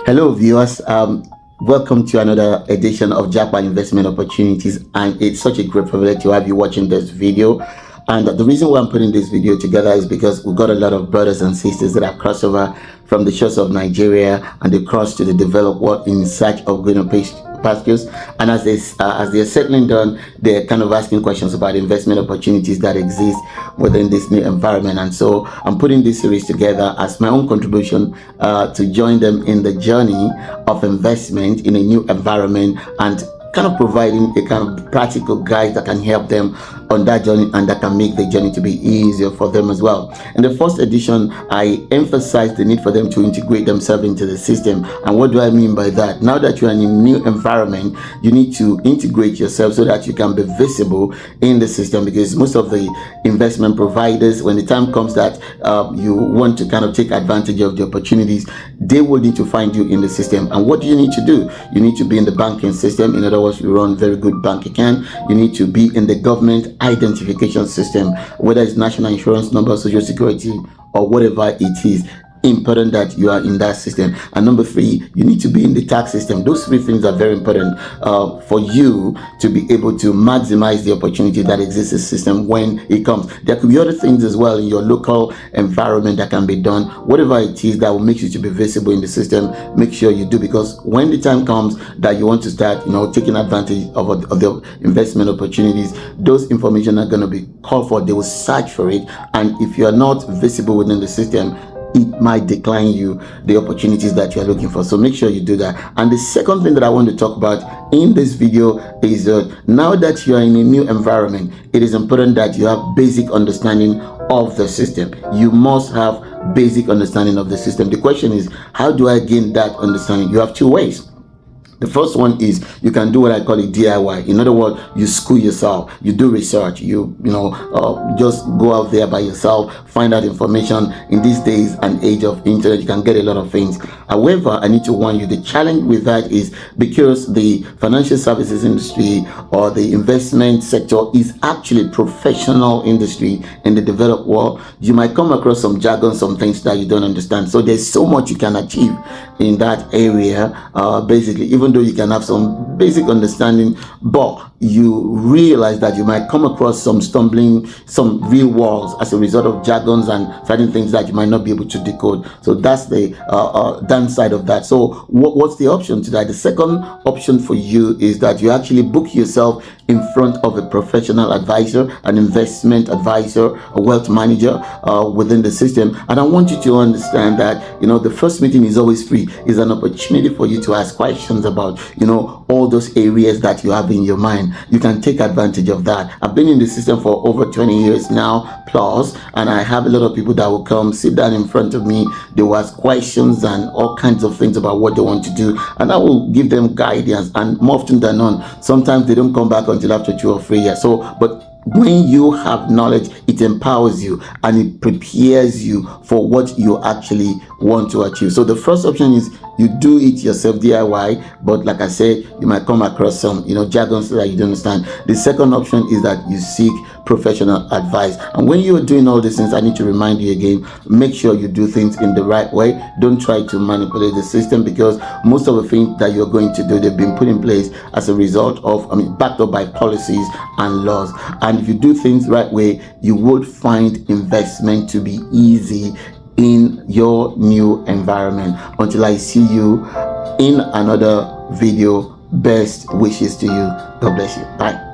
Hello viewers, welcome to another edition of Japa Investment Opportunities, and it's such a great privilege to have you watching this video. And the reason why I'm putting this video together is because we've got a lot of brothers and sisters that have crossed over from the shores of Nigeria and they crossed to the developed world in search of greener pastures. And as they're settling down, they're kind of asking questions about investment opportunities that exist within this new environment. And so I'm putting this series together as my own contribution to join them in the journey of investment in a new environment, and kind of providing a kind of practical guide that can help them on that journey and that can make the journey to be easier for them as well. In the first edition, I emphasized the need for them to integrate themselves into the system. And what do I mean by that? Now that you're in a new environment, you need to integrate yourself so that you can be visible in the system, because most of the investment providers, when the time comes that you want to kind of take advantage of the opportunities, they will need to find you in the system. And what do you need to do? You need to be in the banking system. In other words, you run very good bank account. You need to be in the government identification system, whether it's national insurance number, social security, or whatever it is. Important that you are in that system. And number three, you need to be in the tax system. Those three things are very important for you to be able to maximize the opportunity that exists in the system when it comes. There could be other things as well in your local environment that can be done. Whatever it is that will make you to be visible in the system, make sure you do, because when the time comes that you want to start, taking advantage of the investment opportunities, those information are going to be called for. They will search for it, and if you are not visible within the system, it might decline you the opportunities that you are looking for. So make sure you do that. And the second thing that I want to talk about in this video is now that you are in a new environment, it is important that you have basic understanding of the system. You must have basic understanding of the system. The question is, how do I gain that understanding? You have two ways. The first one is you can do what I call it DIY. In other words, you school yourself, you do research, you just go out there by yourself, find out information. In these days and age of internet, you can get a lot of things. However, I need to warn you, the challenge with that is because the financial services industry or the investment sector is actually professional industry in the developed world. You might come across some jargon, some things that you don't understand. So there's so much you can achieve in that area, basically, even though you can have some basic understanding, but you realize that you might come across some real walls as a result of jargons and certain things that you might not be able to decode. So that's the downside of that. So what's the option to that? The second option for you is that you actually book yourself in front of a professional advisor, an investment advisor, a wealth manager within the system. And I want you to understand that the first meeting is always free. It's an opportunity for you to ask questions about all those areas that you have in your mind. You can take advantage of that. I've been in the system for over 20 years now plus, and I have a lot of people that will come sit down in front of me. They will ask questions and all kinds of things about what they want to do, and I will give them guidance. And more often than not, sometimes they don't come back until after 2 or 3 years. But when you have knowledge, it empowers you and it prepares you for what you actually want to achieve. So the first option is you do it yourself, DIY, but like I said, you might come across some jargons that you don't understand. The second option is that you seek professional advice. And when you are doing all these things, I need to remind you again, make sure you do things in the right way. Don't try to manipulate the system, because most of the things that you're going to do, they've been put in place as a result of, backed up by policies and laws. And if you do things right way, you would find investment to be easy in your new environment. Until I see you in another video, best wishes to you. God bless you. Bye.